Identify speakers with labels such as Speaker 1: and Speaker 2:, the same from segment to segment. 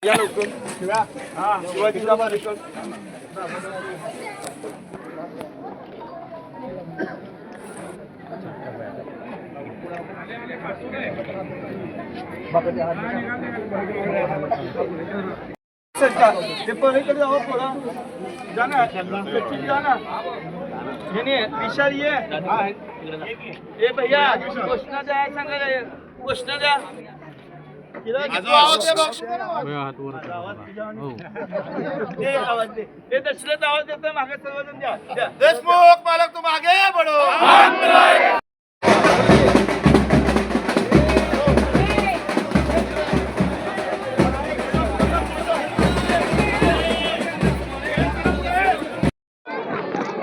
Speaker 1: या लवकर शिवाजीराव मारेकर. ते पलीकडे जावं थोडं जाना जाना विशाल ये भैया घोषणा द्या सांगा घोषणा द्या दशरथ आवाज देतोय मागे सर्वजण द्या देशमुख मालक तुम आगे बढो.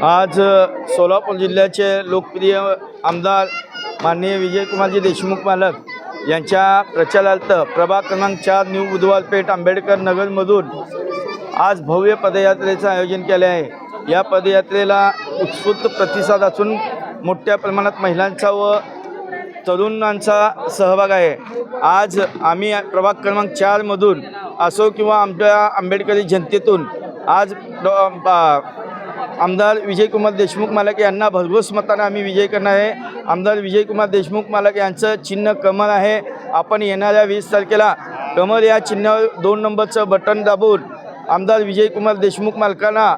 Speaker 1: आज सोलापूर जिल्ह्याचे लोकप्रिय आमदार माननीय विजयकुमारजी देशमुख मालक यांच्या प्रचारार्थ प्रभाग क्रमांक 4 न्यू बुधवारपेठ आंबेडकर नगरमधून आज भव्य पदयात्रेचं आयोजन केले आहे. या पदयात्रेला उत्स्फूर्त प्रतिसाद असून मोठ्या प्रमाणात महिलांचा व तरुणांचा सहभाग आहे. आज आम्ही प्रभाग क्रमांक 4 मधून असो किंवा आमच्या आंबेडकरी जनतेतून आज आमदार विजयकुमार देशमुख मालक यांना भरघोस मताने आम्ही विजय करणार आहे. आमदार विजयकुमार देशमुख मालक यांचं चिन्ह कमळ आहे. आपण येणाऱ्या 20 तारखेला कमळ या चिन्हावर 2 नंबरचं बटन दाबून आमदार विजयकुमार देशमुख मालकांना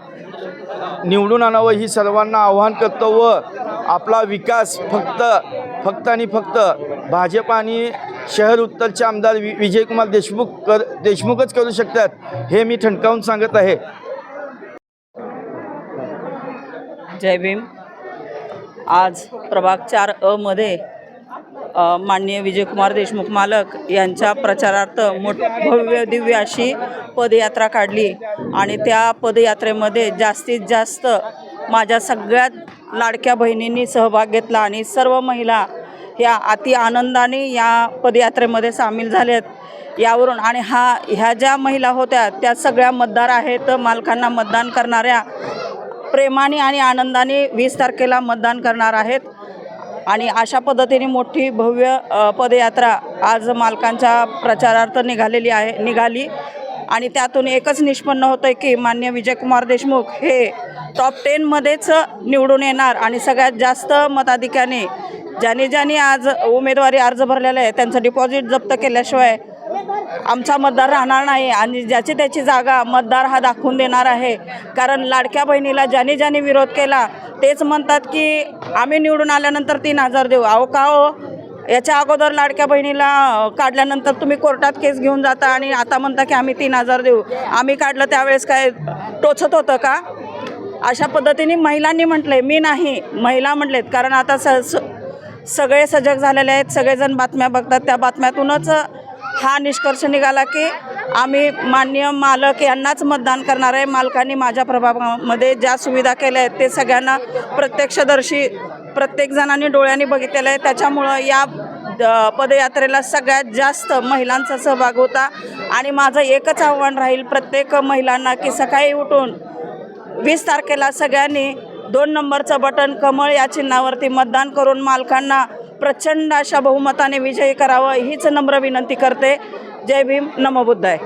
Speaker 1: निवडून आणावं ही सर्वांना आव्हान करतो व आपला विकास फक्त आणि फक्त भाजप आणि शहर उत्तरचे आमदार विजयकुमार देशमुखच करू शकतात हे मी ठणकावून सांगत आहे.
Speaker 2: जय भीम. आज प्रभाग 4 मध्ये माननीय विजयकुमार देशमुख मालक यांच्या प्रचारार्थ भव्य दिव्य अशी पदयात्रा काढली आणि त्या पदयात्रेमध्ये जास्तीत जास्त माझ्या सगळ्यात लाडक्या बहिणींनी सहभाग घेतला आणि सर्व महिला ह्या अति आनंदाने या पदयात्रेमध्ये सामील झाल्यात. यावरून आणि ह्या ज्या महिला होत्या त्या सगळ्या मतदार आहेत. मालकांना मतदान करणाऱ्या, प्रेमाने आणि आनंदाने 20 तारखेला मतदान करणार आहेत. आणि अशा पद्धतीने मोठी भव्य पदयात्रा आज मालकांच्या प्रचारार्थ निघाली आणि त्यातून एकच निष्पन्न होतं की माननीय विजयकुमार देशमुख हे टॉप 10 मध्येच निवडून येणार आणि सगळ्यात जास्त मताधिक्याने ज्याने आज उमेदवारी अर्ज भरलेला आहे त्यांचं डिपॉझिट जप्त केल्याशिवाय आमचा मतदार राहणार नाही आणि ज्याची त्याची जागा मतदार हा दाखवून देणार आहे. कारण लाडक्या बहिणीला ज्याने विरोध केला तेच म्हणतात की आम्ही निवडून आल्यानंतर 3,000 देऊ. अहो का हो, याच्या अगोदर लाडक्या बहिणीला काढल्यानंतर तुम्ही कोर्टात केस घेऊन जाता आणि आता म्हणता की आम्ही 3,000 देऊ. आम्ही काढलं त्यावेळेस काय टोचत होतं का? अशा पद्धतीने महिलांनी म्हटले, मी नाही, महिला म्हटलेत. कारण आता सगळे सजग झालेले आहेत, सगळेजण बातम्या बघतात. त्या बातम्यातूनच हा निष्कर्ष निघाला की आम्ही माननीय मालक यांनाच मतदान करणार आहे. मालकांनी माझ्या प्रभागामध्ये ज्या सुविधा केल्या आहेत ते सगळ्यांना प्रत्यक्षदर्शी प्रत्येक जणांनी डोळ्यांनी बघितलेलं आहे. त्याच्यामुळं या पदयात्रेला सगळ्यात जास्त महिलांचा सहभाग होता आणि माझं एकच आव्हान राहील प्रत्येक महिलांना की सकाळी उठून 20 तारखेला सगळ्यांनी 2 नंबरचं बटन कमळ या चिन्हावरती मतदान करून मालकांना प्रचंड अशा बहुमताने विजयी करावं हीच नम्र विनंती करते. जय भीम, नमो बुद्धाय.